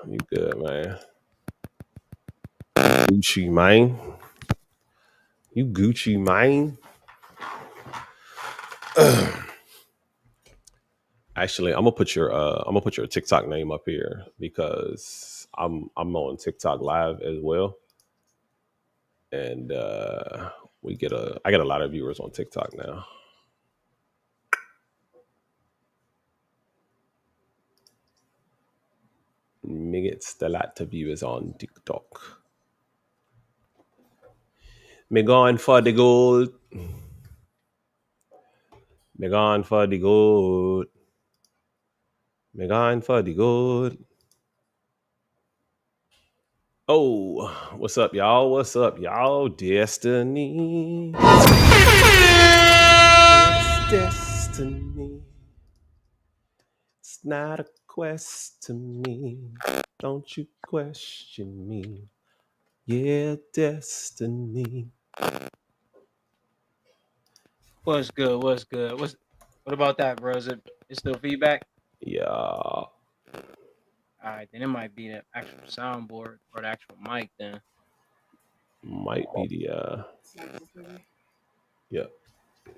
You good, man? Gucci, man. You Gucci, man. Actually, I'm gonna put your TikTok name up here because I'm on TikTok live as well, and I get a lot of viewers on TikTok now. Me get a lot of viewers on TikTok. Me going for the gold. Me going for the gold. Me going for the gold. Oh, what's up, y'all? What's up, y'all? Destiny. It's destiny. It's not a quest to me. Don't you question me. Yeah, destiny. What's good? What's good? What about that, bro? Is it still feedback? Yeah, All right, then it might be the actual soundboard or the actual mic then. might be the yeah,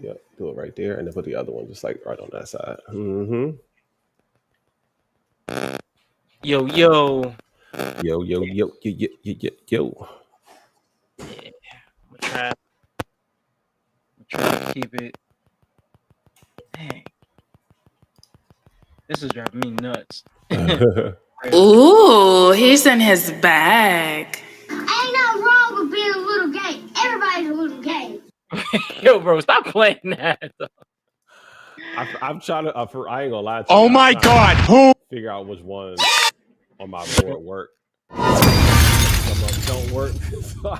yeah. Do it right there, and then put the other one just like right on that side. Mm-hmm. Yo, yo. Yo, yo, yo, yo, yo, yo, yo, yo. Yeah, I'm gonna try to keep it. Dang, this is driving me nuts. Ooh, he's in his bag. Ain't nothing wrong with being a little gay. Everybody's a little gay. Yo, bro, stop playing that. I'm trying to. I ain't gonna lie to you. Oh my God! Who? Figure out which one on my board work. Some of them don't work. So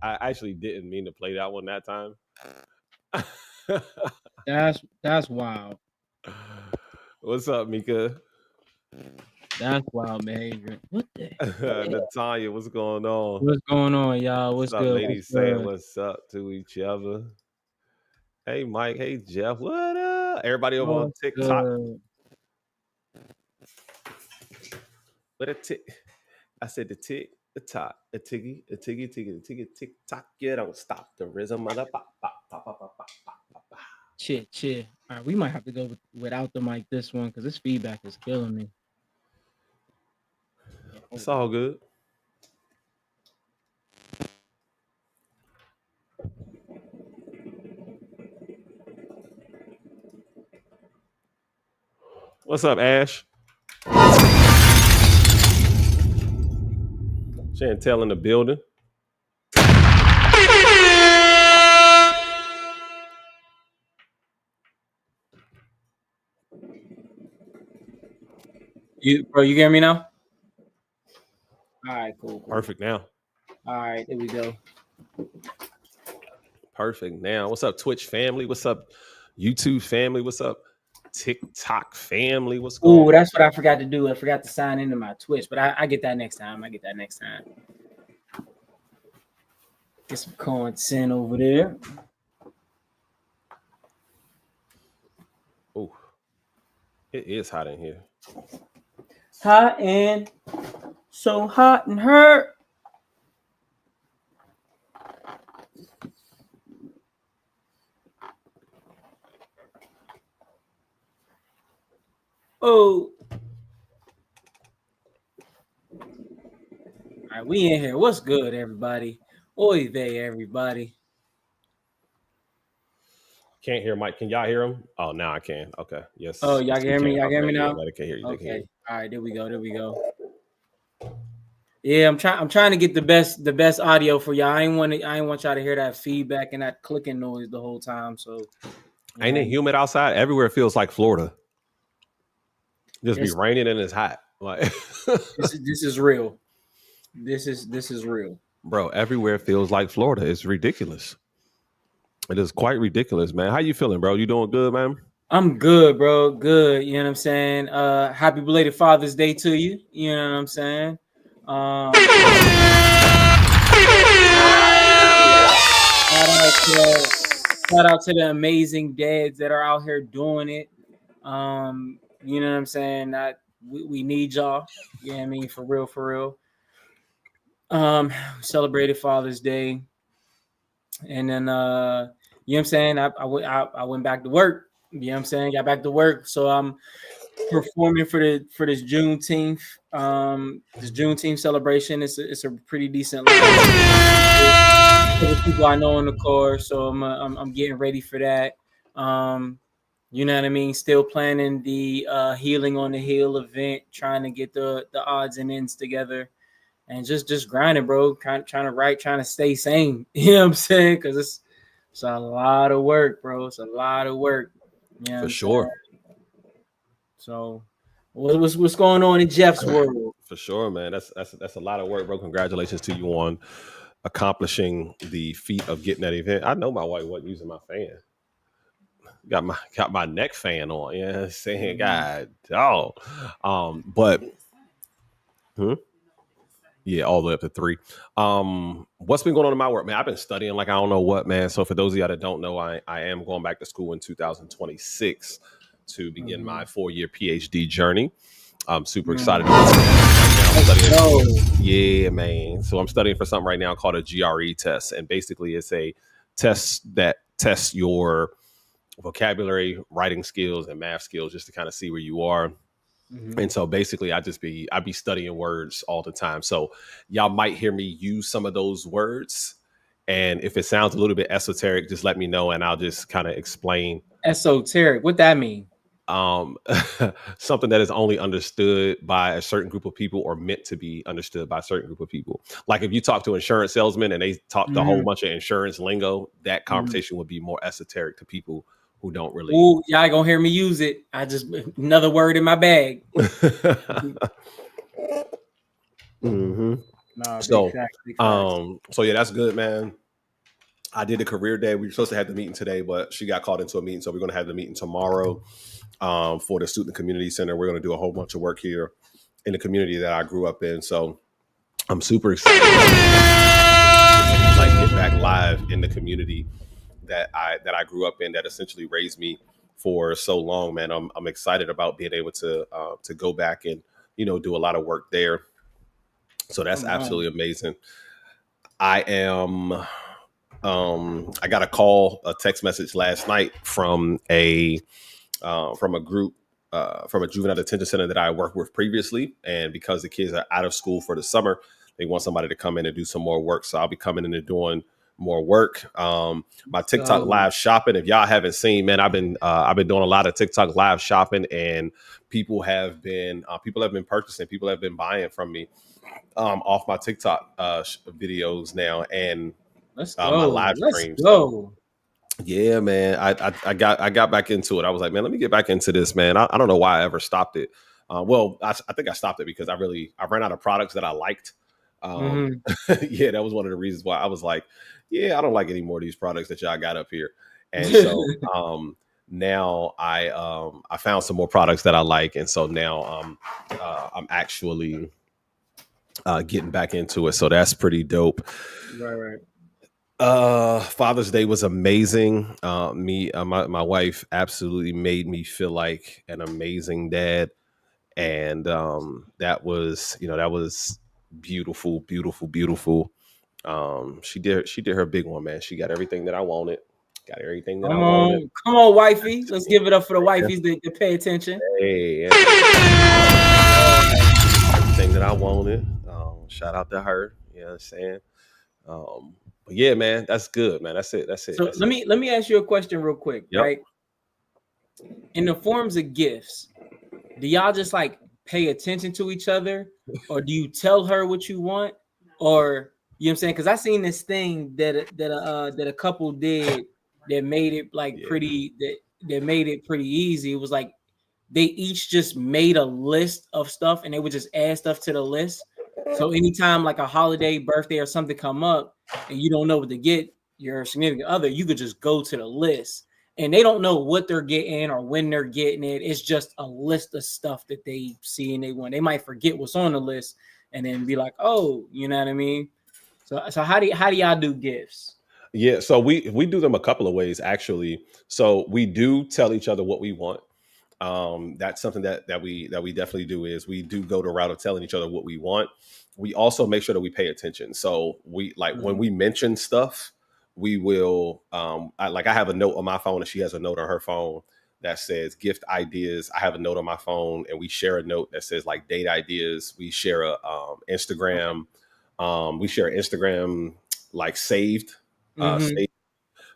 I actually didn't mean to play that one that time. That's wild. What's up, Mika? That's wild behavior. What the? Natalia, what's going on? What's going on, y'all? What's What's up, good? ladies? Saying what's up to each other. Hey, Mike. Hey, Jeff. What up? Everybody over on What's TikTok. good? What a tick. I said the tick, the top, the tiggy, the tiggy, tiggy, the tiggy, tick tock. You don't stop the rhythm of the pop, pop, pop, pop, pop, pop, pop, pop. Shit. All right, we might have to go without the mic this one because this feedback is killing me. It's all good. What's up, Ash? Chantel in the building. You hear me now? All right, cool. Perfect now. All right, there we go. Perfect now. What's up, Twitch family? What's up, YouTube family? What's up, TikTok family? What's going on? Ooh, that's what I forgot to do. I forgot to sign into my Twitch, but I get that next time. Get some content over there. Oh, it is hot in here. Hot and so hot and hurt. Oh. All right, we in here. What's good, everybody? Oy vey, everybody. Can't hear Mike. Can y'all hear him? Oh, now I can. Okay. Yes. Oh, y'all Yes, can we hear me? can. Y'all can hear me Okay, now? yeah, they can hear you. They can hear Okay. you. All right, there we go. Yeah, I'm trying to get the best audio for y'all. I ain't want y'all to hear that feedback and that clicking noise the whole time. So Ain't it humid outside? Everywhere it feels like Florida. Just be It's- raining and it's hot. Like this is real. This is real. bro, everywhere feels like Florida. It's ridiculous. It is quite ridiculous, man. How you feeling, bro? You doing good, man? I'm good, bro. Good. You know what I'm saying? Happy belated Father's Day to you. You know what I'm saying? Shout out to the amazing dads that are out here doing it. You know what I'm saying? we need y'all. You know what I mean? For real, for real. Celebrated Father's Day. And then you know what I'm saying? I went back to work. You know what I'm saying? Got back to work. So I'm performing for this Juneteenth. This Juneteenth celebration. It's a pretty decent for the people I know in the core. So I'm getting ready for that. You know what I mean? Still planning the Healing on the Hill event, trying to get the odds and ends together. And just grinding, bro. Trying to write, trying to stay sane. You know what I'm saying? Because it's a lot of work, bro. It's a lot of work. You know For sure. So, what's going on in Jeff's world? For sure, man. That's a lot of work, bro. Congratulations to you on accomplishing the feat of getting that event. I know my wife wasn't using my fan. Got my neck fan on. You know what I'm saying? God, but. Yeah, all the way up to 3. What's been going on in my work, man? I've been studying like I don't know what, man. So for those of y'all that don't know, I am going back to school in 2026 to begin my 4-year PhD journey. I'm super excited about it. Right now, yeah, man. So I'm studying for something right now called a GRE test. And basically it's a test that tests your vocabulary, writing skills, and math skills just to kind of see where you are. And so basically I be studying words all the time. So y'all might hear me use some of those words. And if it sounds a little bit esoteric, just let me know and I'll just kind of explain. Esoteric, what that mean? Something that is only understood by a certain group of people or meant to be understood by a certain group of people. Like if you talk to insurance salesmen and they talk a whole bunch of insurance lingo, that conversation would be more esoteric to people who don't really. Ooh, y'all gonna hear me use it. I just another word in my bag. Nah, so yeah, that's good, man. I did a career day. We were supposed to have the meeting today, but she got called into a meeting, so we're gonna have the meeting tomorrow for the Student Community Center. We're gonna do a whole bunch of work here in the community that I grew up in. So I'm super excited like get back live in the community that I grew up in, that essentially raised me for so long, man. I'm excited about being able to go back and, do a lot of work there. So that's absolutely amazing. I am, I got a text message last night from a group, from a juvenile detention center that I worked with previously. And because the kids are out of school for the summer, they want somebody to come in and do some more work. So I'll be coming in and doing more work. My TikTok live shopping. If y'all haven't seen, man, I've been doing a lot of TikTok live shopping, and people have been purchasing, people have been buying from me off my TikTok videos now, and my live streams. So, yeah, man, I got back into it. I was like, man, let me get back into this, man. I don't know why I ever stopped it. I think I stopped it because I ran out of products that I liked. Yeah, that was one of the reasons why I was like, yeah, I don't like any more of these products that y'all got up here. And so now I found some more products that I like, and so now I'm actually getting back into it. So that's pretty dope. Right. Father's Day was amazing. My wife absolutely made me feel like an amazing dad, and that was beautiful. She did her big one, man. She got everything that I wanted. Got everything that I wanted. Come on, wifey. Let's give it up for the wifeys that pay attention. Hey, everything that I wanted. Shout out to her. You know what I'm saying? But yeah, man, that's good, man. That's it. So let me ask you a question real quick, right? In the forms of gifts, do y'all just like pay attention to each other, or do you tell her what you want, or you know what I'm saying? Because I seen this thing that a couple did that made it like pretty that made it pretty easy. It was like they each just made a list of stuff, and they would just add stuff to the list. So anytime like a holiday, birthday, or something come up, and you don't know what to get your significant other, you could just go to the list, and they don't know what they're getting or when they're getting it. It's just a list of stuff that they see and they want. They might forget what's on the list and then be like, oh, you know what I mean? So how do y'all do gifts? Yeah, so we do them a couple of ways, actually. So we do tell each other what we want. That's something that we definitely do, is we do go the route of telling each other what we want. We also make sure that we pay attention. So we like when we mention stuff, we will I have a note on my phone and she has a note on her phone that says gift ideas. I have a note on my phone and we share a note that says like date ideas. We share a Instagram. We share Instagram like saved, saved,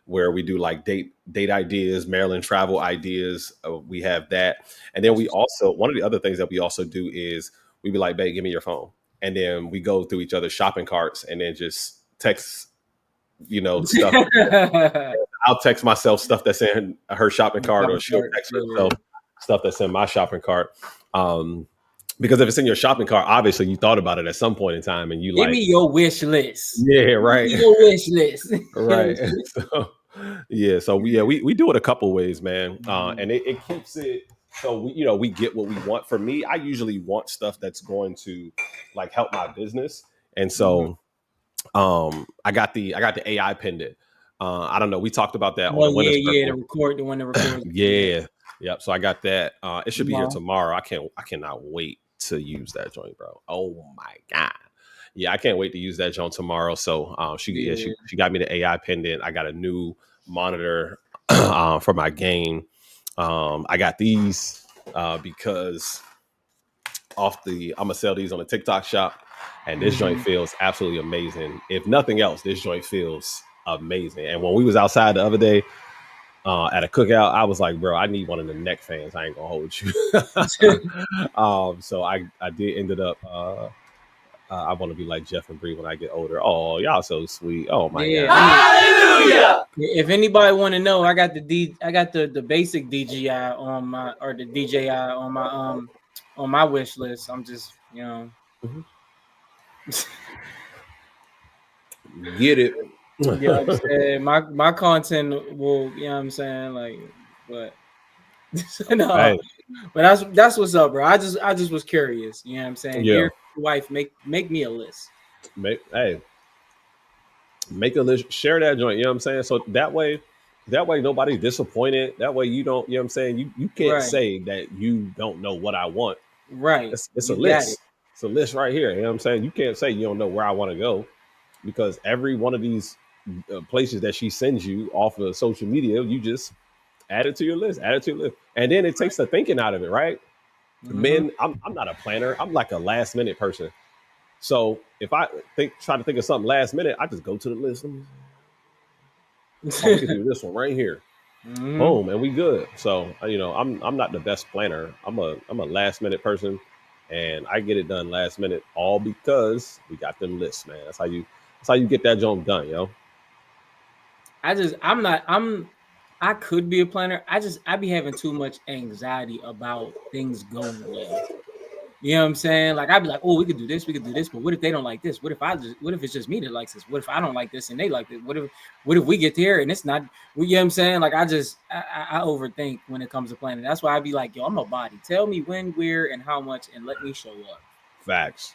where we do like date ideas, Maryland travel ideas. We have that. And then we also, one of the other things that we also do is we be like, babe, give me your phone. And then we go through each other's shopping carts and then just text, stuff. I'll text myself stuff that's in her shopping cart, or she'll text herself stuff that's in my shopping cart. Because if it's in your shopping cart, obviously you thought about it at some point in time, and you give me your wish list. Yeah, right. Give me your wish list. Right. So we do it a couple ways, man. And it keeps it so we get what we want. For me, I usually want stuff that's going to like help my business. And so I got the AI pendant. I don't know. We talked about that on the Winner's Circle. The one to record. Yeah. Yep. So I got that. It should be here tomorrow. I cannot wait to use that joint, bro. Oh my God. Yeah, I can't wait to use that joint tomorrow. So she got me the AI pendant. I got a new monitor for my game. I got these because I'm gonna sell these on the TikTok shop, and this joint feels absolutely amazing. If nothing else, this joint feels amazing. And when we was outside the other day at a cookout, I was like, bro, I need one of the neck fans. I ain't gonna hold you. So I did ended up I want to be like Jeff and Bree when I get older. Oh, y'all so sweet. Oh my God. Hallelujah. If anybody want to know, I got the basic DJI on my, or the DJI on my wish list. I'm just, get it. Yeah, I'm saying my content will, I'm saying, like, but no, hey. But that's what's up, bro. I just was curious. You know what I'm saying? Yeah. Dear wife, make me a list. Make a list, share that joint. You know what I'm saying? So that way nobody's disappointed. That way you don't, you know what I'm saying? You can't say that you don't know what I want. Right. It's a list. It's a list right here. You know what I'm saying? You can't say you don't know where I want to go, because every one of these places that she sends you off of social media, you just add it to your list, and then it takes the thinking out of it, right? Men, I'm not a planner. I'm like a last minute person. So if I try to think of something last minute, I just go to the list. We can do this one right here. Boom, and we good. So I'm not the best planner. I'm a last minute person, and I get it done last minute, all because we got them lists, man. That's how you get that job done, yo. I could be a planner. I be having too much anxiety about things going well. You know what I'm saying? Like, I'd be like, oh, we could do this, but what if they don't like this? What if it's just me that likes this? What if I don't like this and they like this? What if we get there and it's not? You know what I'm saying? Like, I overthink when it comes to planning. That's why I'd be like, yo, I'm a body. Tell me when, where, and how much, and let me show up. Facts.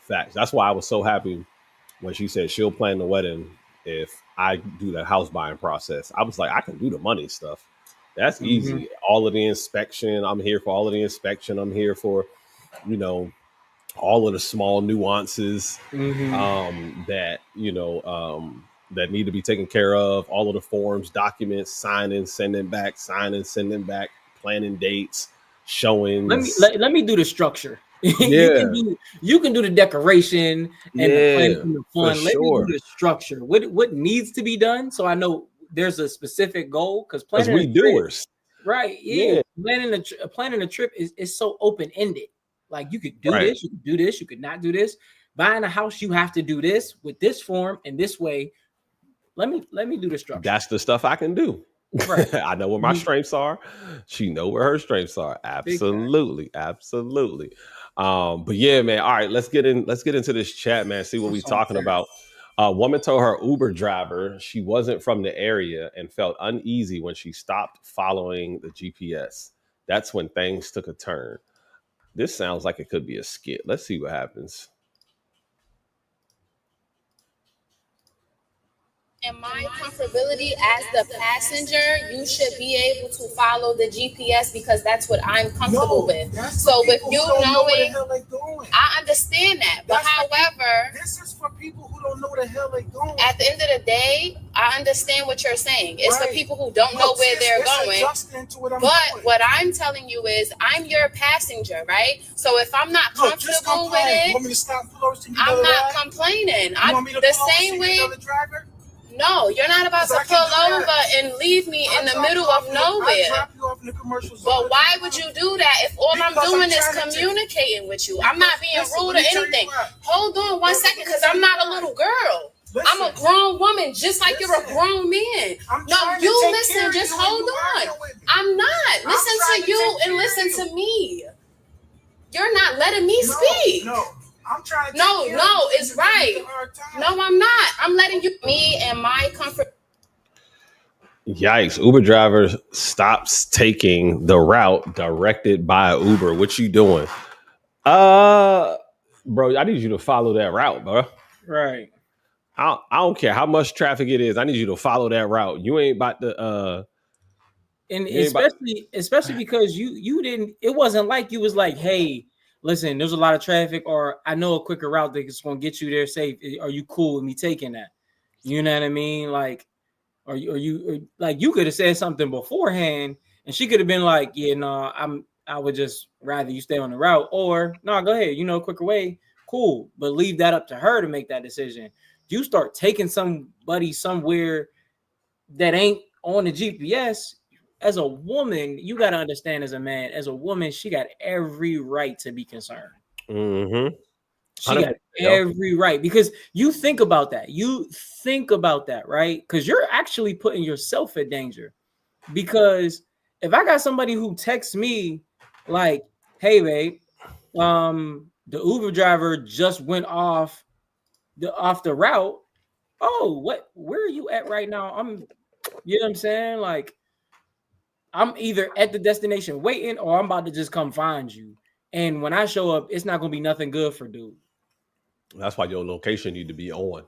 That's why I was so happy when she said she'll plan the wedding if I do the house buying process. I was like, I can do the money stuff. That's easy. All of the inspection. I'm here for all of the inspection. I'm here for, all of the small nuances that, that need to be taken care of. All of the forms, documents, signing, sending back, planning dates, showings. Let me do the structure. Yeah. you can do the decoration and the planning and the fun. Let me do the structure. What needs to be done, so I know there's a specific goal, because planning we doers. Right. Yeah. Planning a trip is so open-ended. Like, you could do this, you could do this, you could not do this. Buying a house, you have to do this with this form and this way. Let me do the structure. That's the stuff I can do. Right. I know where my strengths are. She know where her strengths are. Absolutely. But yeah, man. All right, let's get into this chat, man. See what we're talking about. A woman told her Uber driver she wasn't from the area and felt uneasy when she stopped following the GPS. That's when things took a turn. This sounds like it could be a skit. Let's see what happens. In my comfortability as the passenger, you should be able to follow the GPS because that's what I'm comfortable with. So if you know it, I understand that. But however, this is for people who don't know where the hell they're going. At the end of the day, I understand what you're saying. It's for people who don't know where they're going. But what I'm telling you is, I'm your passenger, right? So if I'm not comfortable with it, I'm not complaining. I'm the same way. No, you're not about to pull over and leave me in the middle of nowhere. But why would you do that if all I'm doing is communicating with you? I'm not being rude or anything. Hold on 1 second, because I'm not a little girl. I'm a grown woman, just like you're a grown man. No, you listen, just hold on. I'm not. Listen to you and listen to me. You're not letting me speak. I'm trying to no, it's right. No, I'm not. I'm letting you, me and my comfort. Yikes. Uber driver stops taking the route directed by Uber. What you doing? Bro, I need you to follow that route, bro. Right. I don't care how much traffic it is. I need you to follow that route. You ain't about to and especially because you didn't, it wasn't like you was like, hey, listen, there's a lot of traffic, or I know a quicker route that's going to get you there safe. Are you cool with me taking that? You know what I mean? Like, or you like, you could have said something beforehand, and she could have been like, yeah, no, I would just rather you stay on the route, or no, go ahead, you know, quicker way, cool. But leave that up to her to make that decision. You start taking somebody somewhere that ain't on the GPS. As a woman, you got to understand, as a man, as a woman, she got every right to be concerned. Mm-hmm. She got every right, because you think about that. You think about that, right? Because you're actually putting yourself in danger. Because if I got somebody who texts me like, hey, babe, the Uber driver just went off the route. Oh, where are you at right now? You know what I'm saying? Like, I'm either at the destination waiting, or I'm about to just come find you. And when I show up, it's not going to be nothing good for dude. That's why your location need to be on.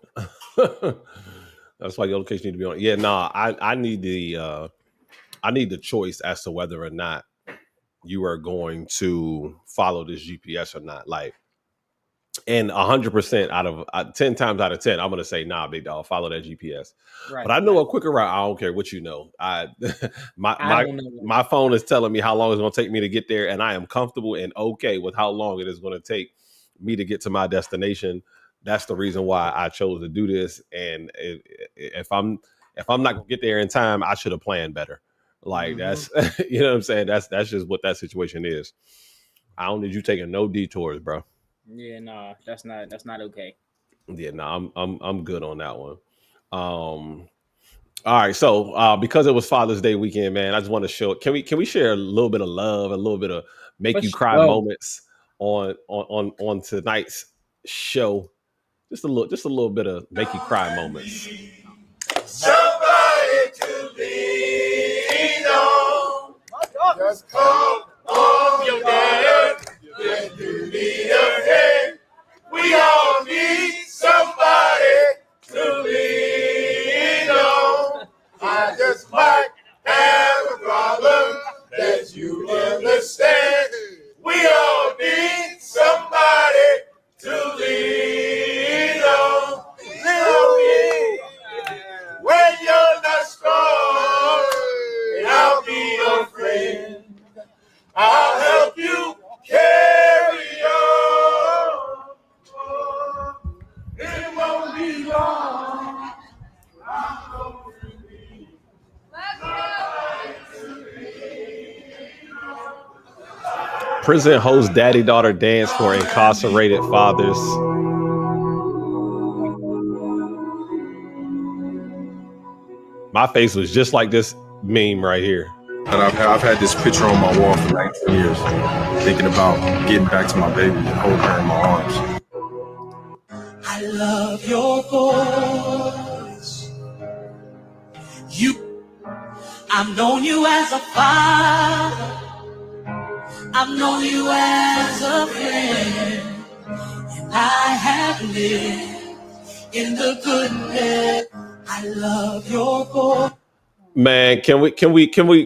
That's why your location need to be on. Yeah, nah, I need the choice as to whether or not you are going to follow this GPS or not. Like, and 100% out of 10 times out of 10, I'm going to say, nah, big dog, follow that GPS. Right, but I know a quicker route. I don't care what you know. My phone is telling me how long it's going to take me to get there, and I am comfortable and okay with how long it is going to take me to get to my destination. That's the reason why I chose to do this. And if I'm not going to get there in time, I should have planned better. Like, that's, you know what I'm saying? That's just what that situation is. I don't need you taking no detours, bro. Yeah, no, that's not okay. Yeah, no, I'm good on that one. All right, so because it was Father's Day weekend, man, I just want to show. Can we share a little bit of love, a little bit of make you cry moments on tonight's show? Just a little bit of make you cry moments. Somebody to lean on. Just come on, your dad. When you need a hand, we all need somebody to lean on. I just might have a problem that you understand. We all need somebody to lean on. When you're not strong, I'll be your friend. I'll help you carry on. It won't be long. Prison hosts daddy-daughter dance for incarcerated fathers. My face was just like this meme right here. And I've had this picture on my wall for 19 years, thinking about getting back to my baby and holding her in my arms. I love your voice. I've known you as a father. I've known you as a friend. And I have lived in the goodness I love your voice. Man, can we get a that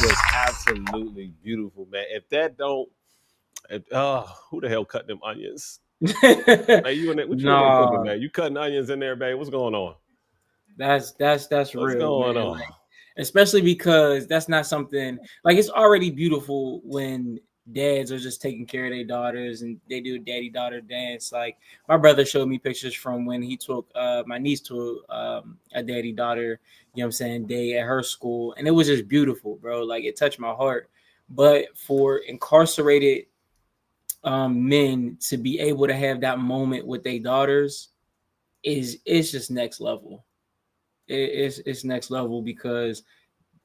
was absolutely beautiful, man. If that don't, who the hell cut them onions? Man, you in there? What you in there cooking, man? You cutting onions in there, babe? What's going on? That's What's real, going man. on? Like, especially because that's not something like it's already beautiful when dads are just taking care of their daughters and they do daddy daughter dance. Like my brother showed me pictures from when he took my niece to a daddy daughter, you know what I'm saying, day at her school, and it was just beautiful, bro. Like it touched my heart. But for incarcerated men to be able to have that moment with their daughters it's just next level. It's next level because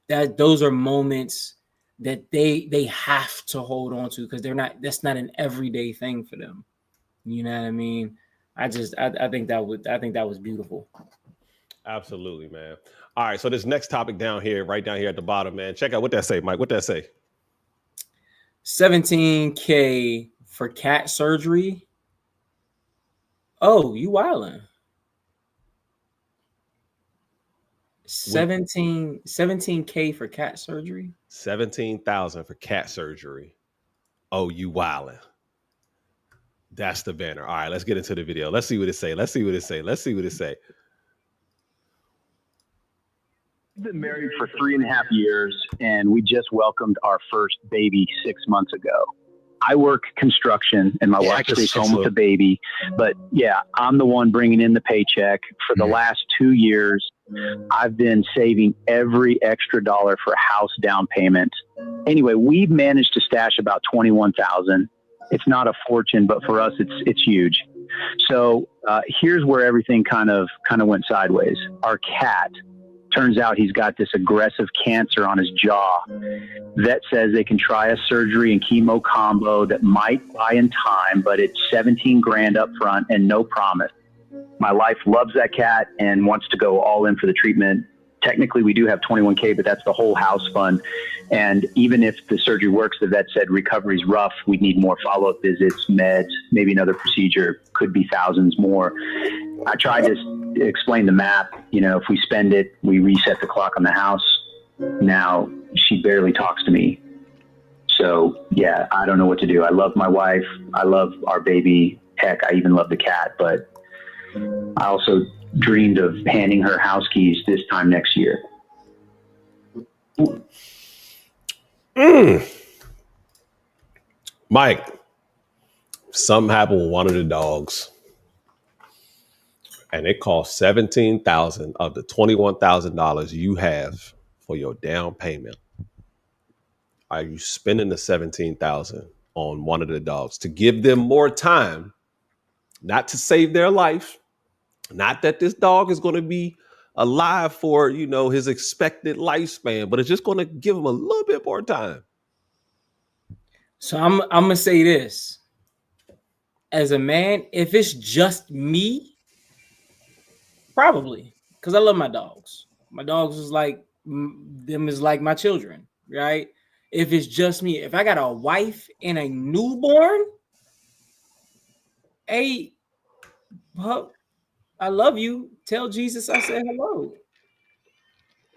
those are moments that they have to hold on to because that's not an everyday thing for them. You know what I mean? I think that was beautiful. Absolutely, man. All right, so this next topic down here, right down here at the bottom, man. Check out what that say, Mike. What that say? $17K for cat surgery. Oh, you wildin'. 17K for cat surgery. 17,000 for cat surgery. Oh, you wildin'. That's the banner. All right, let's get into the video. Let's see what it say. Let's see what it say. We've been married for 3.5 years, and we just welcomed our first baby 6 months ago. I work construction, and my wife stays home with the baby. But yeah, I'm the one bringing in the paycheck. For the last 2 years, I've been saving every extra dollar for house down payment. Anyway, we've managed to stash about $21,000. It's not a fortune, but for us, it's huge. So here's where everything kind of went sideways. Our cat. Turns out he's got this aggressive cancer on his jaw. Vet says they can try a surgery and chemo combo that might buy in time, but it's 17 grand up front and no promise. My wife loves that cat and wants to go all in for the treatment. Technically, we do have 21K, but that's the whole house fund. And even if the surgery works, the vet said recovery's rough. We'd need more follow-up visits, meds, maybe another procedure, could be thousands more. I tried to explain the math. You know, if we spend it, we reset the clock on the house. Now she barely talks to me. So yeah, I don't know what to do. I love my wife. I love our baby. Heck, I even love the cat, but I also dreamed of handing her house keys this time next year. Mike, something happened with one of the dogs, and it cost 17,000 of the $21,000 you have for your down payment. Are you spending the 17,000 on one of the dogs to give them more time, not to save their life, not that this dog is going to be alive for, you know, his expected lifespan, but it's just going to give him a little bit more time? So I'm gonna say this. As a man, if it's just me, probably, because I love my dogs. My dogs is like them is like my children, right? If it's just me, if I got a wife and a newborn, hey, pup, I love you. Tell Jesus I said hello.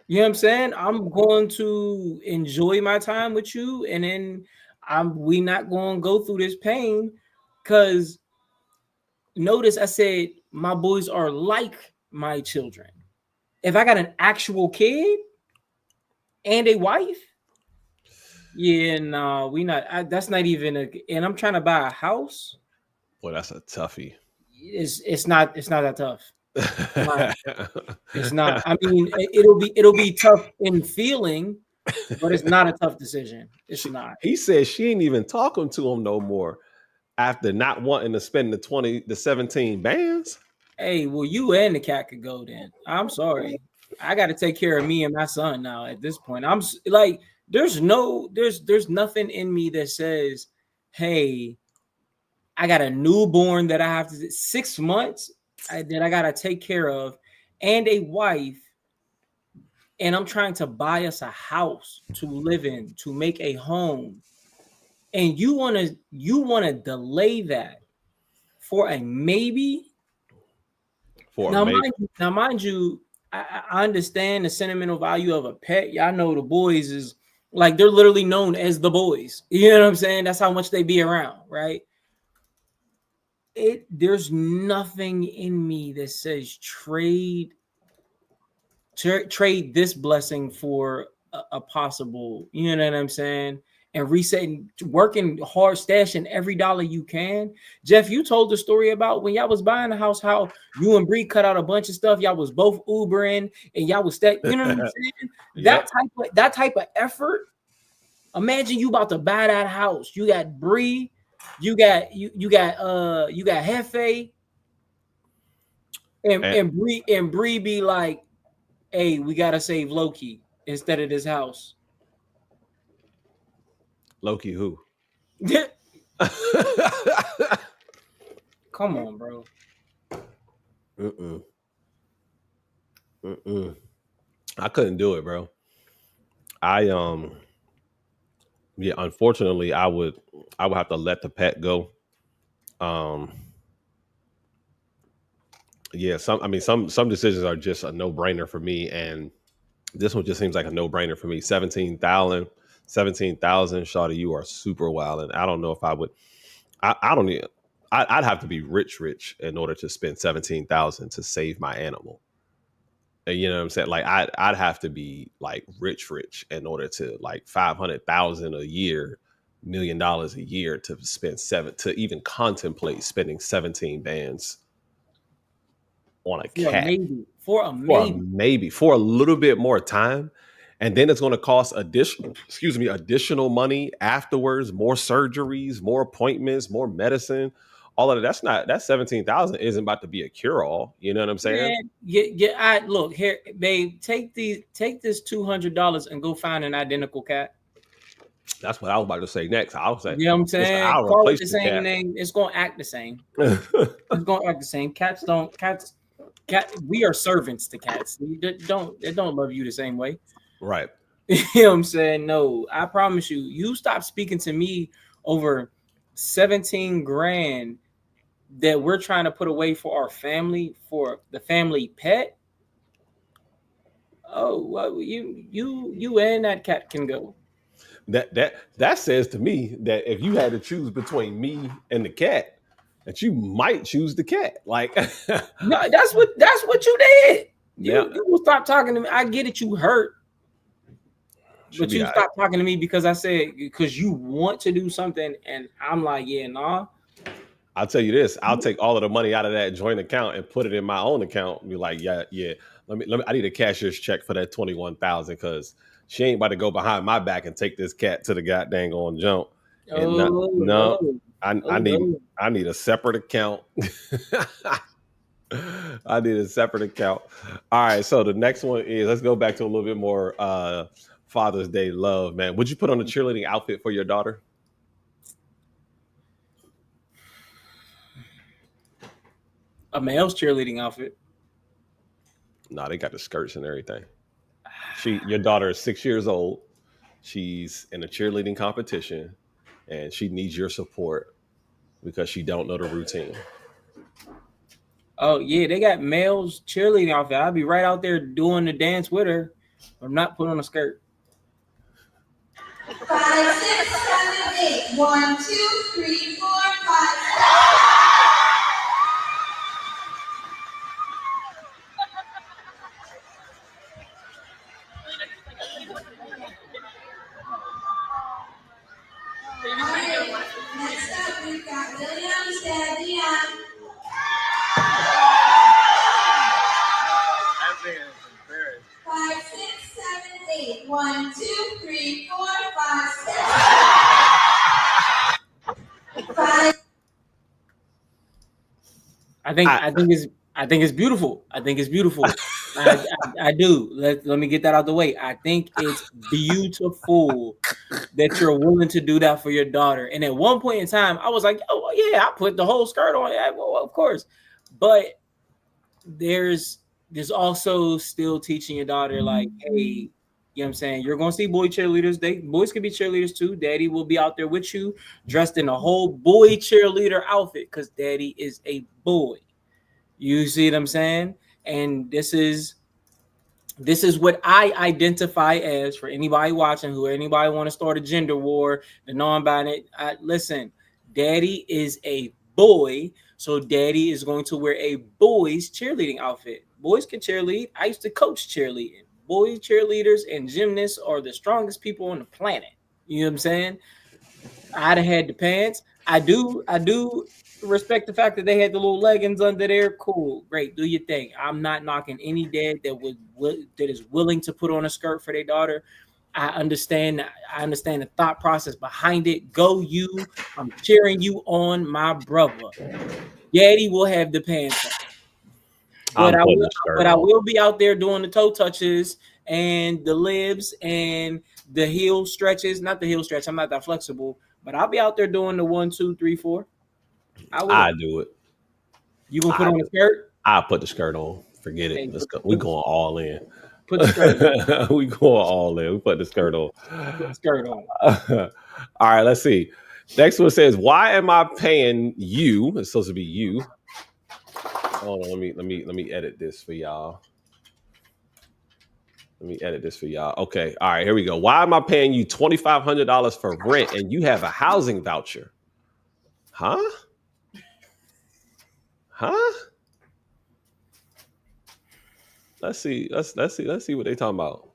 You know what I'm saying? I'm going to enjoy my time with you, and then we not going to go through this pain. Because notice I said my boys are like my children. If I got an actual kid and a wife, yeah, no, we not. That's not even and I'm trying to buy a house. Boy, that's a toughie. It's not that tough. It's not. I mean, it'll be tough in feeling, but it's not a tough decision. It's not. He said she ain't even talking to him no more after not wanting to spend the 17 bands. Hey, well, you and the cat could go then. I'm sorry. I got to take care of me and my son now at this point. I'm like, there's nothing in me that says, hey, I got a newborn that I have to 6 months that I got to take care of and a wife. and I'm trying to buy us a house to live in, to make a home, and you want to delay that for a maybe. Mind you, I understand the sentimental value of a pet. Y'all know the boys is like, they're literally known as the boys. You know what I'm saying? That's how much they be around, right? There's nothing in me that says trade this blessing for a possible, you know what I'm saying? And resetting, working hard, stashing every dollar you can. Jeff, you told the story about when y'all was buying the house, how you and Bree cut out a bunch of stuff. Y'all was both Ubering and y'all was you know what I'm saying? Yep. That type of effort. Imagine you about to buy that house. You got Bree, you got Hefe, and Bree be like, hey, we gotta save Loki instead of this house. Loki who? Come on, bro. I couldn't do it, bro. Yeah, unfortunately, I would have to let the pet go. Yeah, some decisions are just a no-brainer for me, and this one just seems like a no-brainer for me. 17,000, Shawty, you are super wild, and I don't know if I would. I don't need. I'd have to be rich in order to spend 17,000 to save my animal. And you know what I'm saying? Like I'd have to be like rich in order to, like, 500,000 a year, $1 million a year to spend to even contemplate spending 17 bands on a cat. For a little bit more time. And then it's going to cost additional money afterwards, more surgeries, more appointments, more medicine. All of that 17,000 isn't about to be a cure-all. You know what I'm saying? Yeah. Look here, babe. Take this $200 and go find an identical cat. That's what I was about to say next. I was saying, you know what I'm saying? I'll Call it replace the same cat. name. It's gonna act the same. It's gonna act the same. We are servants to cats. They don't love you the same way. Right. You know what I'm saying? No, I promise you, you stop speaking to me over 17 grand that we're trying to put away for our family, for the family pet. Oh, well, you and that cat can go. That says to me that if you had to choose between me and the cat, that you might choose the cat. Like, no, that's what you did. You will stop talking to me. I get it, you hurt. But you stop talking to me because I said, because you want to do something, and I'm like, yeah, nah. I'll tell you this: I'll take all of the money out of that joint account and put it in my own account. And be like, yeah. Let me. I need a cashier's check for that 21,000 because she ain't about to go behind my back and take this cat to the goddamn on jump. I need a separate account. I need a separate account. All right. So the next one is, let's go back to a little bit more Father's Day love, man. Would you put on a cheerleading outfit for your daughter? A male's cheerleading outfit? No, they got the skirts and everything. Your daughter is 6 years old. She's in a cheerleading competition, and she needs your support because she don't know the routine. Oh yeah, they got males cheerleading outfit. I'll be right out there doing the dance with her. I'm not putting on a skirt. 5, 6, 7, 8. 1, 2, 3, 4, 5. Next up, we've got Williams and Dion. That man is embarrassed. 5, 6, 7, 8. 1, 2, 3, 4, 5, 6. 5. I think it's beautiful. I think it's beautiful. I do. Let me get that out the way. I think it's beautiful that you're willing to do that for your daughter. And at one point in time, I was like, oh yeah, I put the whole skirt on. Yeah, well, of course. But there's there's also still teaching your daughter, like, hey, you know what I'm saying? You're gonna see boy cheerleaders. Boys can be cheerleaders too. Daddy will be out there with you, dressed in a whole boy cheerleader outfit, because daddy is a boy. You see what I'm saying? And this is what I identify as, for anybody watching, who anybody want to start a gender war, the non-binary. Listen, daddy is a boy, so daddy is going to wear a boy's cheerleading outfit. Boys can cheerlead. I used to coach cheerleading. Boys cheerleaders and gymnasts are the strongest people on the planet. You know what I'm saying? I'd have had the pants. I do respect the fact that they had the little leggings under there. Cool, great, do your thing. I'm not knocking any dad that is willing to put on a skirt for their daughter. I understand the thought process behind it. Go you. I'm cheering you on, my brother. Daddy will have the pants on. But I will be out there doing the toe touches and the libs and the heel stretches. Not the heel stretch. I'm not that flexible. But I'll be out there doing the 1, 2, 3, 4. I do it. You gonna put on a skirt? I'll put the skirt on. Forget it. Hey, Let's go. We going all in. Put the skirt on. We going all in. We put the skirt on. Put the skirt on. All right, let's see. Next one says, "Why am I paying you?" It's supposed to be you. Hold on, let me edit this for y'all. Okay, all right, here we go. Why am I paying you $2,500 for rent and you have a housing voucher? Huh? Let's see what they talking about.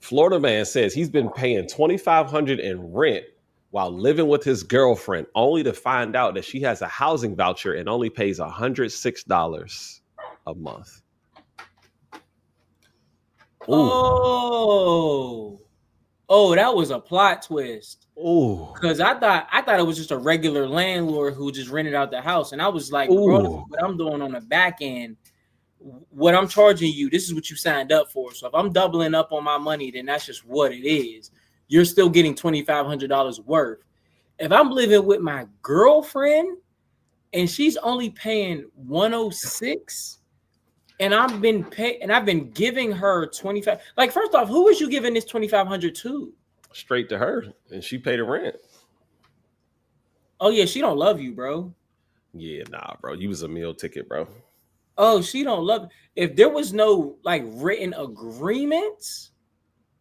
Florida man says he's been paying $2,500 in rent while living with his girlfriend, only to find out that she has a housing voucher and only pays $106 a month. Ooh. Oh, that was a plot twist. Oh, because I thought it was just a regular landlord who just rented out the house, and I was like, bro, what I'm doing on the back end, what I'm charging you, this is what you signed up for. So if I'm doubling up on my money, then that's just what it is. You're still getting $2,500 worth. If I'm living with my girlfriend and she's only paying $106, and I've been giving her $25. Like, first off, who is you giving this $2,500 to? Straight to her, and she paid the rent. Oh yeah, she don't love you, bro. Yeah, nah, bro. You was a meal ticket, bro. Oh, she don't love. If there was no like written agreements,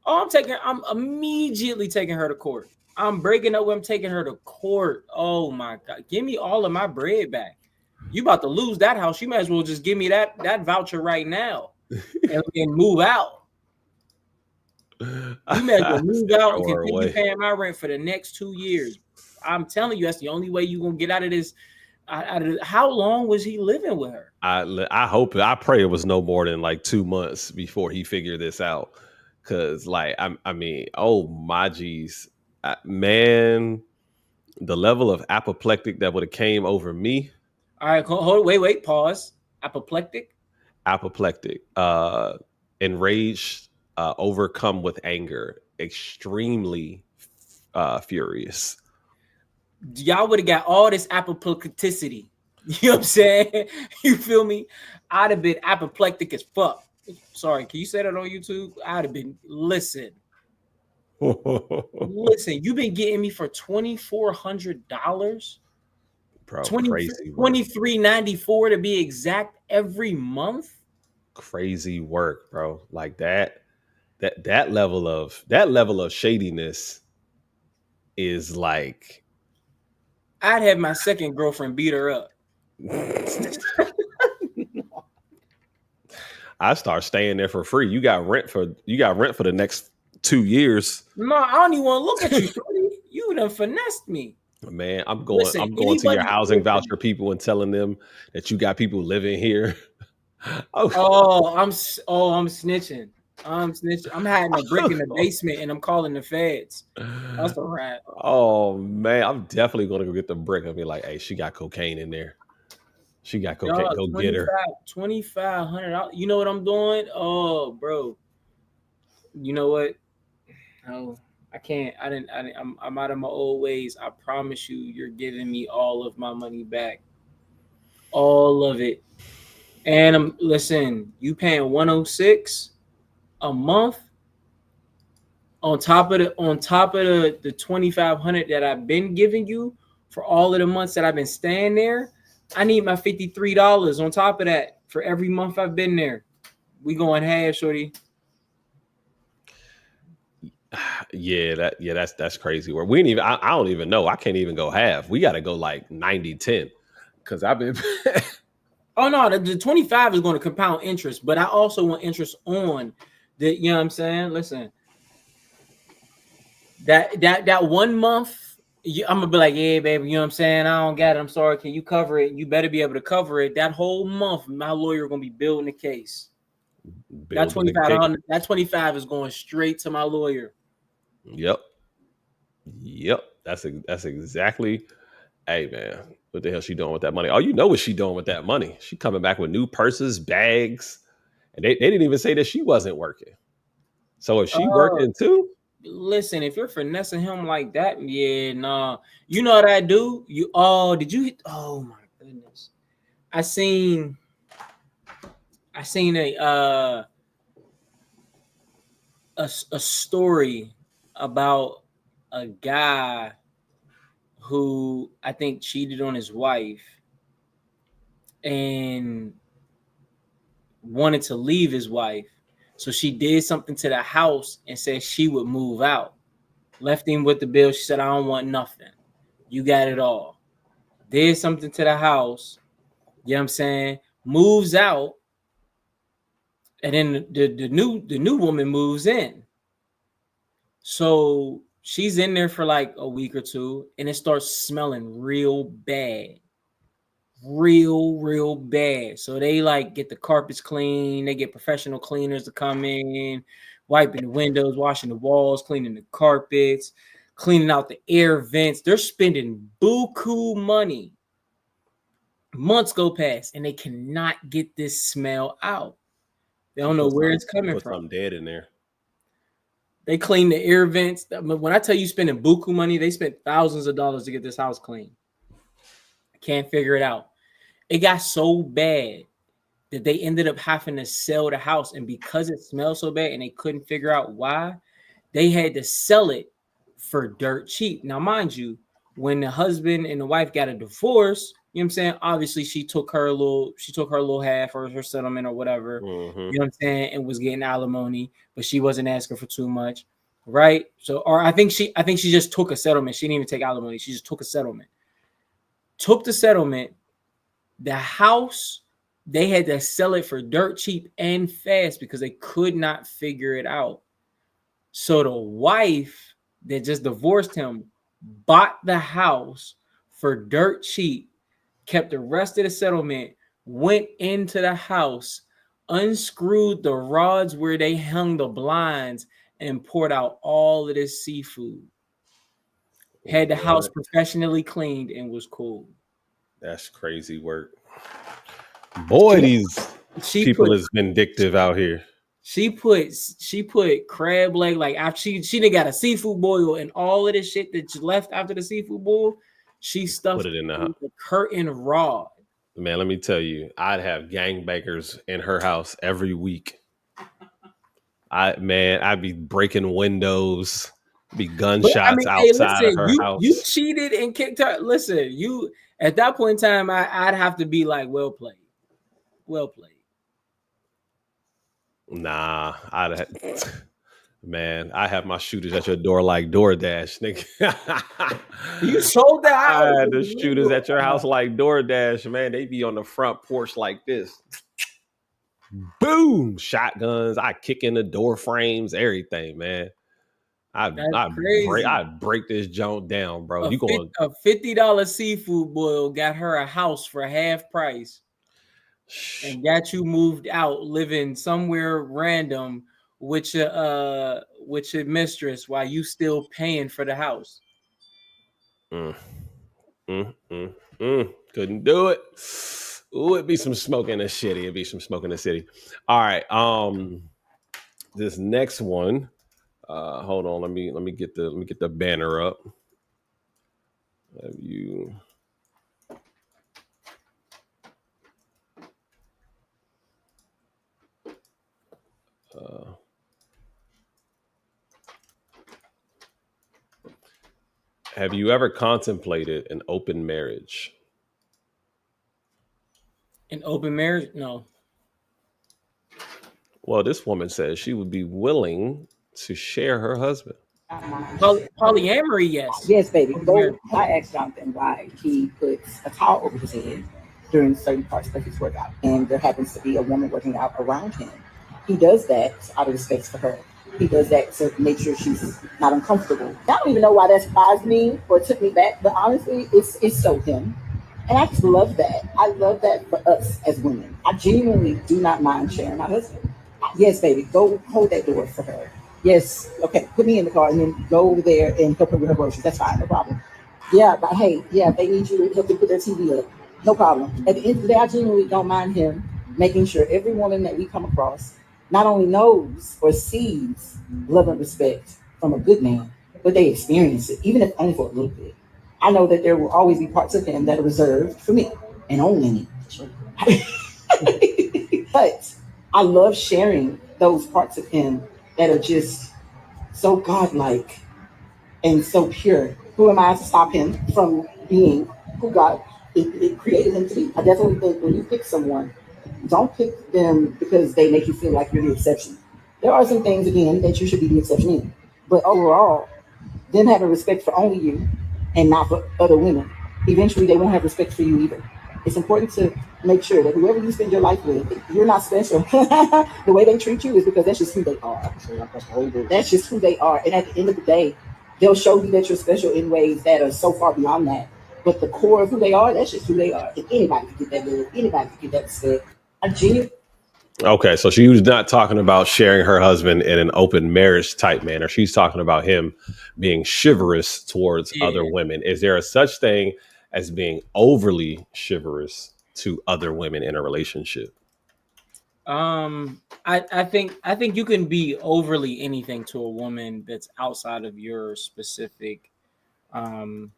I'm immediately taking her to court. I'm breaking up with him, taking her to court. Oh my God, give me all of my bread back. You about to lose that house. You might as well just give me that voucher right now and move out. You may as well move out and continue paying my rent for the next 2 years. I'm telling you, that's the only way you're gonna get out of this. How long was he living with her? I pray it was no more than like 2 months before he figured this out. Cause like I mean, oh my geez, man, the level of apoplectic that would have came over me. All right, hold, wait, pause. Apoplectic, enraged, overcome with anger, extremely furious. Y'all would have got all this apoplecticity. You know what I'm saying? You feel me? I'd have been apoplectic as fuck. Sorry, can you say that on YouTube? I'd have been, listen, you've been getting me for $2,400, bro. Crazy $23.94 to be exact every month. Crazy work, bro. Like that level of shadiness is like, I'd have my second girlfriend beat her up. I start staying there for free. You got rent for the next 2 years. No, I don't even want to look at you. You done finessed me. Man, I'm going to your housing voucher people and telling them that you got people living here. I'm snitching. I'm hiding a brick in the basement and I'm calling the feds. That's a wrap. Oh man, I'm definitely gonna go get the brick and be like, hey, she got cocaine in there. She got cocaine. Go get her. $2,500. You know what I'm doing? Oh, bro. You know what? No, I can't. I'm out of my old ways. I promise you, you're giving me all of my money back. All of it. And listen, you paying 106 a month on top of the 2,500 that I've been giving you for all of the months that I've been staying there. I need my $53 on top of that for every month I've been there. We going half, shorty. That's crazy. Where we didn't even I don't even know. I can't even go half. We got to go like 90-10 because I've been. Oh no, the 25 is going to compound interest, but I also want interest on the. You know what I'm saying? Listen, that 1 month. I'm gonna be like, yeah, baby. You know what I'm saying? I don't got it. I'm sorry. Can you cover it? You better be able to cover it. That whole month, my lawyer gonna be building the case. That 25, that 25 is going straight to my lawyer. Yep. That's exactly. Hey man, what the hell she doing with that money? Oh, you know what she doing with that money? She coming back with new purses, bags, and they didn't even say that she wasn't working. So if she working too, listen, if you're finessing him like that, yeah, nah. You know what I do? Did you? Oh my goodness, I seen a story about a guy who I think cheated on his wife and wanted to leave his wife. So she did something to the house and said she would move out. Left him with the bill. She said, I don't want nothing. You got it all. Did something to the house. You know what I'm saying? Moves out. And then the new woman moves in. So she's in there for like a week or two, and it starts smelling real bad. Real bad. So they like get the carpets clean, they get professional cleaners to come in, wiping the windows, washing the walls, cleaning the carpets, cleaning out the air vents. They're spending buku money. Months go past and they cannot get this smell out. They don't know where it's coming from. Something dead in there. They clean the air vents. When I tell you spending buku money, they spent thousands of dollars to get this house clean. Can't figure it out. It got so bad that they ended up having to sell the house. And because it smelled so bad and they couldn't figure out why, they had to sell it for dirt cheap. Now, mind you, when the husband and the wife got a divorce, you know what I'm saying? Obviously, she took her little half or her settlement or whatever, mm-hmm. You know what I'm saying, and was getting alimony, but she wasn't asking for too much, right? So, or I think she just took a settlement. She didn't even take alimony. She just took a settlement. Took the settlement. The house, they had to sell it for dirt cheap and fast because they could not figure it out. So the wife that just divorced him bought the house for dirt cheap, kept the rest of the settlement, went into the house, unscrewed the rods where they hung the blinds, and poured out all of this seafood. Had the house professionally cleaned and was cool. That's crazy work. Boy, these people is vindictive out here. She put crab leg, like after she done got a seafood boil and all of this shit that's left after the seafood boil, she stuffed it in the curtain rod. Man, let me tell you, I'd have gangbangers in her house every week. I'd be breaking windows, be gunshots outside of her house. You cheated and kicked her. Listen, you at that point in time, I'd have to be like, well played. Well played. Nah, man, I have my shooters at your door like DoorDash, nigga. You sold that out. I had the shooters at your house like DoorDash, man. They be on the front porch like this. Boom, shotguns. I kick in the door frames, everything, man. I'd break this joint down, bro. A $50 seafood boil got her a house for half price. And got you moved out, living somewhere random with your mistress while you still paying for the house. Couldn't do it. Ooh, it'd be some smoke in the city. All right. This next one. Hold on. Let me get the banner up. Have you? Have you ever contemplated an open marriage? An open marriage? No. Well, this woman says she would be willing to share her husband. Polyamory, yes. Yes, baby. Open Go. marriage. I asked Jonathan why he puts a towel over his head during certain parts of his workout, and there happens to be a woman working out around him. He does that out of respect for her. He does that to make sure she's not uncomfortable. I don't even know why that surprised me or took me back, but honestly, it's so him. And I just love that. I love that for us as women. I genuinely do not mind sharing my husband. Yes, baby, go hold that door for her. Yes, okay, put me in the car and then go over there and help her with her groceries. That's fine, no problem. Yeah, but hey, yeah, they need you to help them put their TV up. No problem. At the end of the day, I genuinely don't mind him making sure every woman that we come across not only knows or sees love and respect from a good man, but they experience it, even if only for a little bit. I know that there will always be parts of him that are reserved for me and only me. But I love sharing those parts of him that are just so godlike and so pure. Who am I to stop him from being who God it created him to be? I definitely think when you pick someone, don't pick them because they make you feel like you're the exception. There are some things again that you should be the exception in, but overall, them having respect for only you and not for other women, eventually they won't have respect for you either. It's important to make sure that whoever you spend your life with, you're not special. The way they treat you is because that's just who they are. That's just who they are. And at the end of the day, they'll show you that you're special in ways that are so far beyond that. But the core of who they are, that's just who they are. And anybody can get that love. Anybody can get that respect. I genuinely Okay, so she was not talking about sharing her husband in an open marriage type manner. She's talking about him being chivalrous towards other women. Is there a such thing as being overly chivalrous to other women in a relationship? I think you can be overly anything to a woman that's outside of um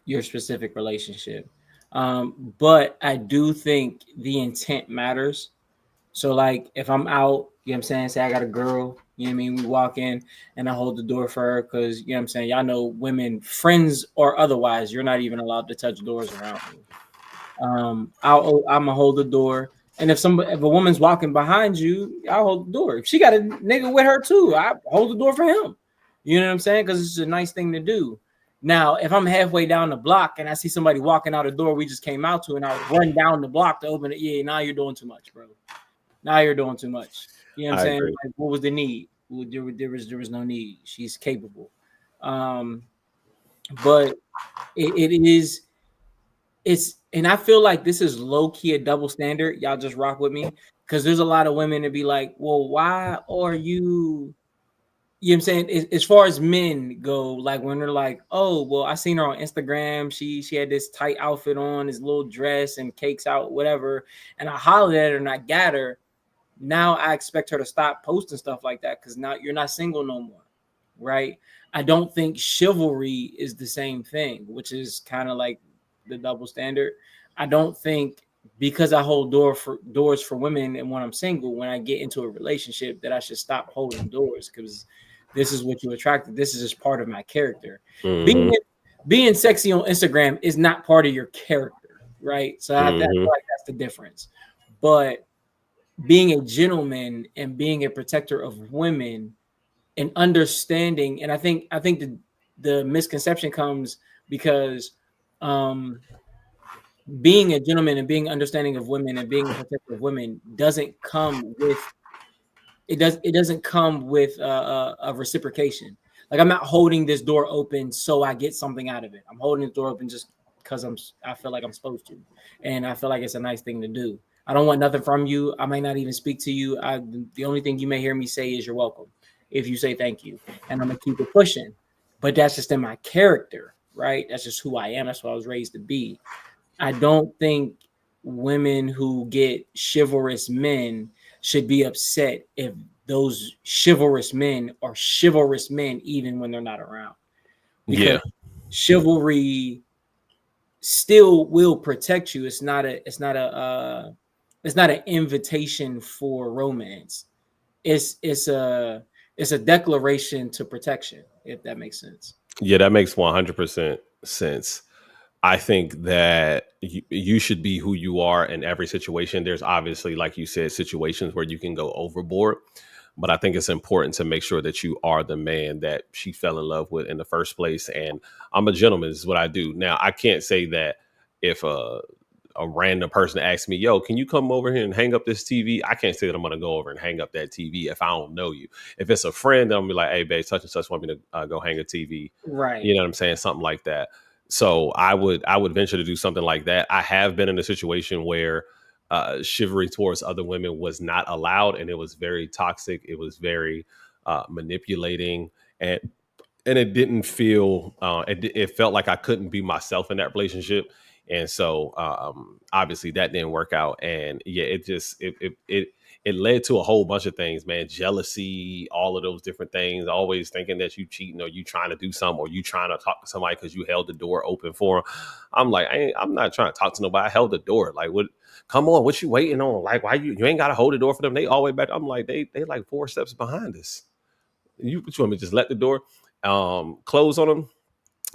your specific relationship. But I do think the intent matters. So like if I'm out, you know what I'm saying, say I got a girl, you know what I mean, we walk in and I hold the door for her because, you know what I'm saying, y'all know women, friends or otherwise, you're not even allowed to touch doors around me. I'm gonna hold the door. And if a woman's walking behind you, I'll hold the door. If she got a nigga with her too, I hold the door for him. You know what I'm saying? Because it's a nice thing to do. Now, if I'm halfway down the block and I see somebody walking out a door we just came out to, and I run down the block to open it, yeah, now you're doing too much, bro. Now you're doing too much. You know what I'm saying? Like, what was the need? There was no need. She's capable. But it is. It's, and I feel like this is low key a double standard. Y'all just rock with me because there's a lot of women to be like, well, why are you? You know what I'm saying? As far as men go, like when they're like, oh, well, I seen her on Instagram. She had this tight outfit on, this little dress and cakes out, whatever. And I hollered at her and I got her. Now I expect her to stop posting stuff like that because now you're not single no more, right? I don't think chivalry is the same thing, which is kind of like the double standard. I don't think because I hold doors for women and when I'm single, when I get into a relationship, that I should stop holding doors because this is what you attracted. This is just part of my character. Mm-hmm. Being sexy on Instagram is not part of your character, right? So I feel like that's the difference. But being a gentleman and being a protector of women and understanding, and I think the misconception comes because being a gentleman and being understanding of women and being a protector of women doesn't come with it doesn't come with a reciprocation. Like I'm not holding this door open so I get something out of it. I'm holding the door open just because I feel like I'm supposed to, and I feel like it's a nice thing to do. I don't want nothing from you. I might not even speak to you. The only thing you may hear me say is you're welcome if you say thank you, and I'm gonna keep it pushing. But that's just in my character, right? That's just who I am. That's what I was raised to be. I don't think women who get chivalrous men should be upset if those chivalrous men are chivalrous men even when they're not around. Because chivalry still will protect you. It's not an invitation for romance. It's a declaration to protection, if that makes sense. Yeah, that makes 100% sense. I think that you should be who you are in every situation. There's obviously, like you said, situations where you can go overboard, but I think it's important to make sure that you are the man that she fell in love with in the first place. And I'm a gentleman, is what I do. Now, I can't say that if a random person asks me, yo, can you come over here and hang up this TV? I can't say that I'm going to go over and hang up that TV if I don't know you. If it's a friend, I'm going to be like, hey, babe, such and such want me to go hang a TV. Right. You know what I'm saying? Something like that. So I would venture to do something like that. I have been in a situation where chivalry towards other women was not allowed, and it was very toxic. It was very manipulating, and it didn't feel it felt like I couldn't be myself in that relationship. And so obviously that didn't work out. And yeah, it led to a whole bunch of things, man. Jealousy, all of those different things, always thinking that you cheating or you trying to do something or you trying to talk to somebody because you held the door open for them. I'm like, I'm not trying to talk to nobody. I held the door. Like, what? Come on, what you waiting on? Like, why you ain't got to hold the door for them? They all the way back. I'm like, they like 4 steps behind us. You want me to just let the door close on them?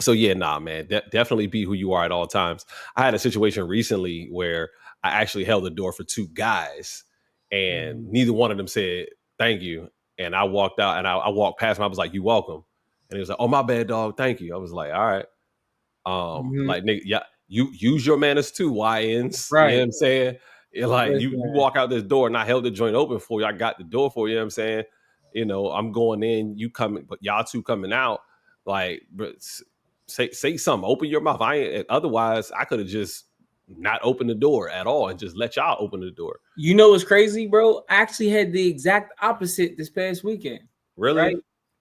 So yeah, nah, man, definitely be who you are at all times. I had a situation recently where I actually held the door for 2 guys, and neither one of them said thank you. And I walked out, and I walked past him. I was like, "You welcome," and he was like, "Oh, my bad, dog. Thank you." I was like, "All right." Like, nigga, yeah, you use your manners too, YNs. You know what Right. I'm saying? Like, you Listen. walk out this door and I held the joint open for you. I got the door for you, know what I'm saying? You know, I'm going in, you coming, but y'all two coming out. Like, but say something, open your mouth. I ain't otherwise I could have just not opened the door at all and just let y'all open the door. You know what's crazy, bro? I actually had the exact opposite this past weekend. Really? Right?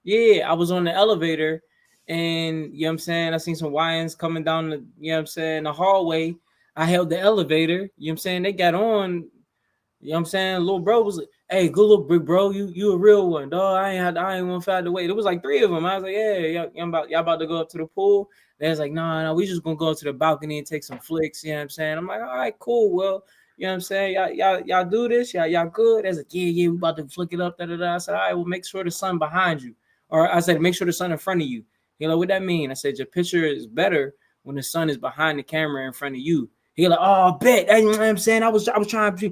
Yeah, I was on the elevator and you know what I'm saying? I seen some YNs coming down the, you know what I'm saying, the hallway. I held the elevator, you know what I'm saying? They got on, you know what I'm saying? Little bro was like, hey, good look, big bro. You a real one, dog. I ain't one fight to wait. It was like 3 of them. I was like, yeah, y'all about to go up to the pool. They was like, no, we just gonna go to the balcony and take some flicks. You know what I'm saying? I'm like, all right, cool. Well, you know what I'm saying? Y'all do this, y'all good. They was like, yeah, we about to flick it up. I said, all right, well, make sure the sun behind you. Or I said, make sure the sun in front of you. You know what that mean? I said, your picture is better when the sun is behind the camera in front of you. He like, oh, bet. You know what I'm saying? I was trying to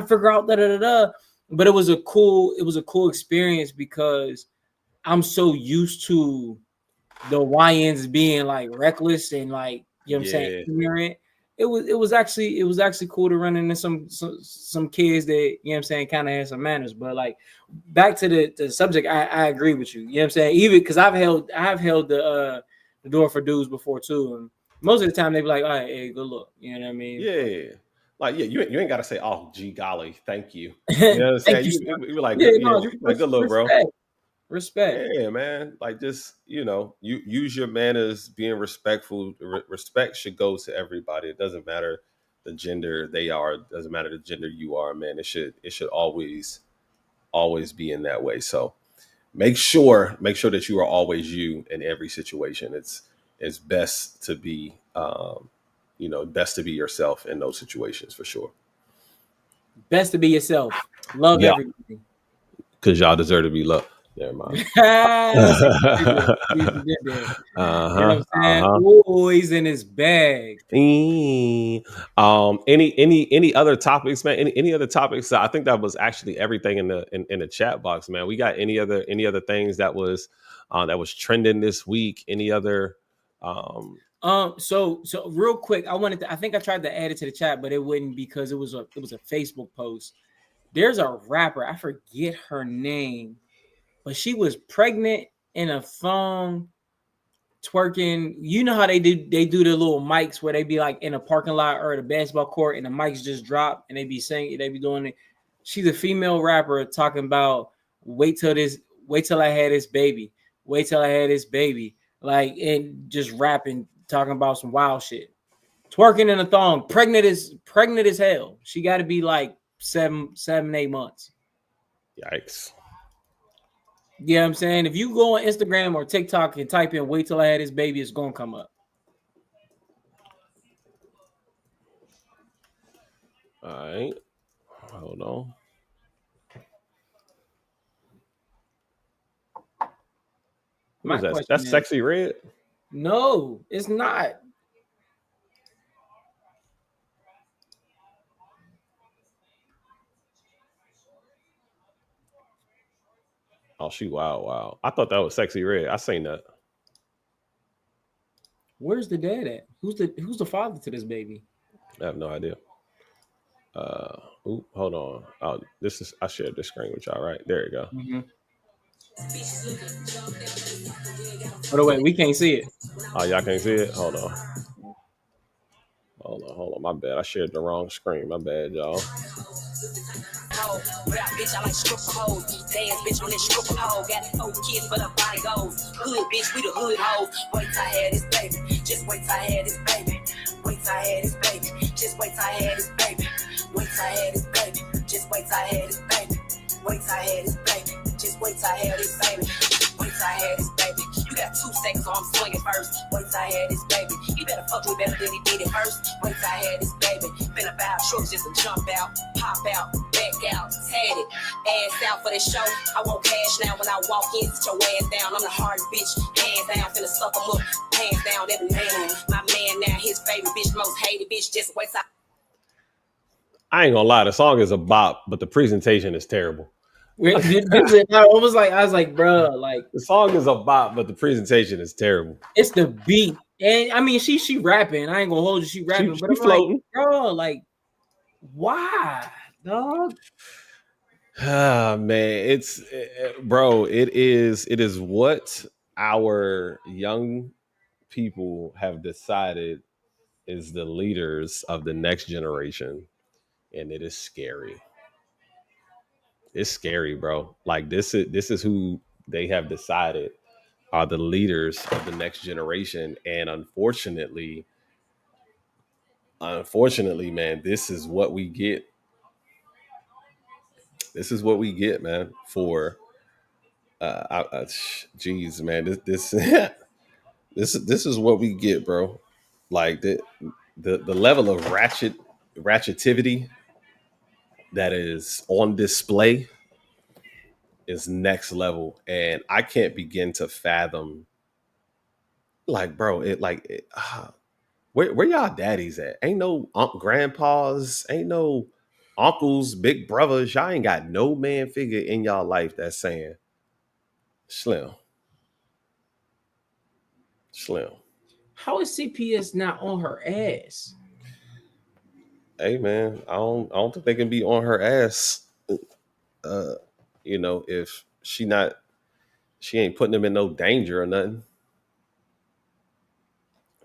figure out but it was a cool experience because I'm so used to the YNs being like reckless and like, you know what I'm saying, ignorant. It was actually cool to run into some kids that, you know what I'm saying, kind of had some manners. But like back to the subject, I agree with you. You know what I'm saying? Even because I've held the door for dudes before too. And most of the time they be like, all right, hey, good look. You know what I mean? Yeah. Like, yeah, you ain't gotta say, oh, gee golly, thank you. You know what I'm Thank saying? you, You were like, yeah, good, no, like, good look, bro. respect. Yeah, man. Like, just, you use your manners, being respectful. Respect should go to everybody. It doesn't matter the gender they are. It doesn't matter the gender you are, man. It should always be in that way. So make sure that you are always you in every situation. It's best to be best to be yourself in those situations for sure. Best to be yourself. Love Yeah, everybody. because y'all deserve to be loved. Never mind. You did that. You know Uh-huh. what I'm saying? Uh-huh. Oh, he's in his bag. Any other topics, man? Any other topics? I think that was actually everything in the chat box, man. We got any other things that was trending this week? Any other So real quick, I think I tried to add it to the chat, but it wouldn't because it was a Facebook post. There's a rapper, I forget her name, but she was pregnant in a thong twerking. You know how they do the little mics where they be like in a parking lot or at a basketball court and the mics just drop and they be singing, they be doing it. She's a female rapper talking about wait till I had this baby. Wait till I had this baby. Like, and just rapping, talking about some wild shit. Twerking in a thong, pregnant as hell. She got to be like 8 months. yikes? You know what I'm saying? If you go on Instagram or TikTok and type in wait till I had this baby, it's gonna come up. All right, hold on. What is that? That's Sexy Red? No, it's not. Oh, she wow. I thought that was Sexy Red. I seen that. Where's the dad at? Who's the father to this baby? I have no idea. Hold on. Oh, I shared this screen with y'all, right? There you go. Mm-hmm. Oh wait, we can't see it. Oh, y'all can't see it? Hold on. My bad. I shared the wrong screen. My bad, y'all. Bitch, I like stripper hoes. Dance, bitch, on this stripper hoe. Got 4 kids, but her body goes. Hood, bitch, we the hood hoes. Wait till I had this baby. Just wait till I had this baby. Wait till I had this baby. Just wait till I had this baby. Wait till I had this baby. Just wait till I had this baby. Wait till I had this baby. Just wait till I had this baby. Wait till I had this baby. You got 2 seconds, so I'm swinging first. Wait till I had this baby. You better fuck me better than he did it first. Wait till I had this baby. Finna buy trucks just to jump out, pop out, back out, tad it, ass out for the show. I want cash now when I walk in, sit your ass down. I'm the hardest bitch, hands down, finna suck them up, hands down, every man. My man now, his favorite bitch, most hated bitch, just wait till I ain't gonna lie, the song is a bop, but the presentation is terrible. I was like, bro, like the song is a bop, but the presentation is terrible. It's the beat, and I mean, she rapping. I ain't gonna hold you, she rapping, but I'm floating. Like, bro, like, why, dog? Ah, man, bro. It is what our young people have decided is the leaders of the next generation, and it is scary. It's scary, bro. Like this is who they have decided are the leaders of the next generation, and unfortunately, man, this is what we get. This is what we get, man. For geez, man, this this is what we get, bro. Like the level of ratchetivity that is on display is next level, and I can't begin to fathom. Like, bro, where y'all daddies at? Ain't no grandpas, ain't no uncles, big brothers. Y'all ain't got no man figure in y'all life that's saying, Slim. How is CPS not on her ass? Hey man, I don't think they can be on her ass. If she ain't putting them in no danger or nothing.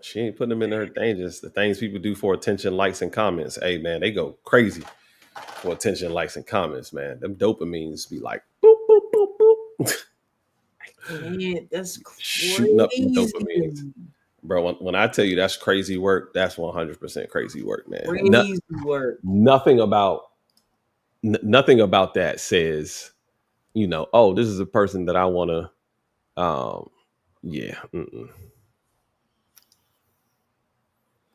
She ain't putting them in her dangers. The things people do for attention, likes, and comments. Hey man, they go crazy for attention, likes, and comments, man. Them dopamines be like boop, boop, boop, boop. Man, that's crazy. Shooting up dopamines. Bro, when I tell you that's crazy work, that's 100% crazy work, man. Crazy work. Nothing about that says, oh, this is a person that I want to, yeah.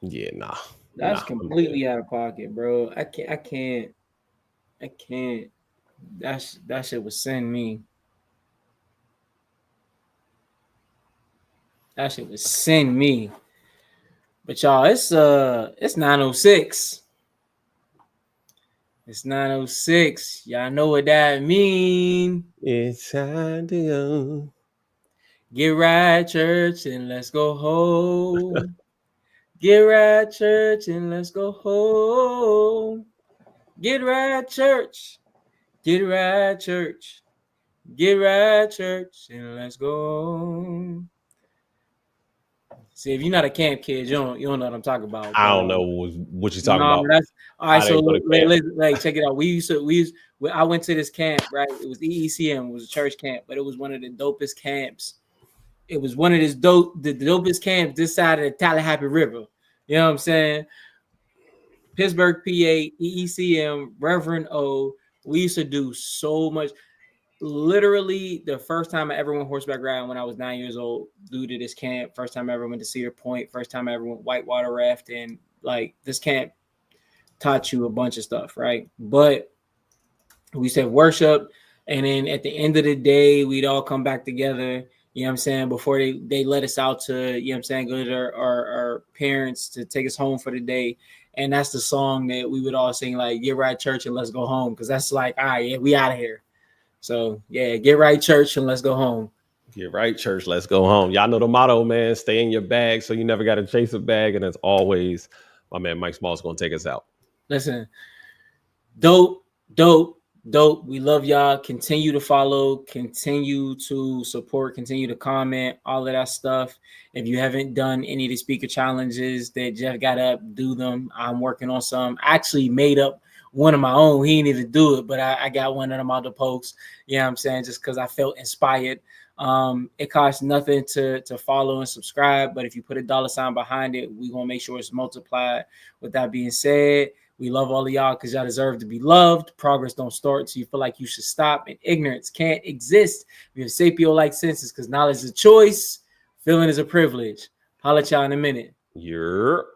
Yeah, nah. That's completely out of pocket, bro. I can't. That shit would send me. That shit would send me. But y'all, it's 9:06. It's 9:06. Y'all know what that mean. It's time to go. Get right, church, and let's go home. Get right, church, and let's go home. Get right, church. Get right, church. Get right, church, and let's go home. See, if you're not a camp kid, you don't know what I'm talking about. I don't know what you're talking about. That's all right. So like, check it out. I went to this camp, right? It was EECM, it was a church camp, but it was one of the dopest camps. It was one of the dopest camps this side of the Tallahassee River. You know what I'm saying? Pittsburgh, PA, EECM, Reverend O. We used to do so much. Literally, the first time I ever went horseback riding when I was 9 years old, due to this camp. First time I ever went to Cedar Point. First time I ever went whitewater rafting. Like, this camp taught you a bunch of stuff, right? But we said worship, and then at the end of the day, we'd all come back together You know what I'm saying? Before they let us out to, you know what I'm saying, go to our parents to take us home for the day. And that's the song that we would all sing, like, get right, church, and let's go home. Because that's like, all right, yeah, we out of here. So, yeah, get right, church, and let's go home. Get right, church, let's go home. Y'all know the motto, man. Stay in your bag so you never got to chase a bag. And as always, my man Mike Small's going to take us out. Listen, dope. We love y'all. Continue to follow, continue to support, continue to comment, all of that stuff. If you haven't done any of the speaker challenges that Jeff got up, do them. I'm working on some. I actually made up one of my own. He didn't even do it, but I got one of them out the post. You know what I'm saying? Just because I felt inspired. It costs nothing to follow and subscribe, but if you put a $sign behind it, we're going to make sure it's multiplied. With that being said, we love all of y'all because y'all deserve to be loved. Progress don't start until you feel like you should stop, and ignorance can't exist. We have sapio-like senses because knowledge is a choice, feeling is a privilege. Holla at y'all in a minute. You're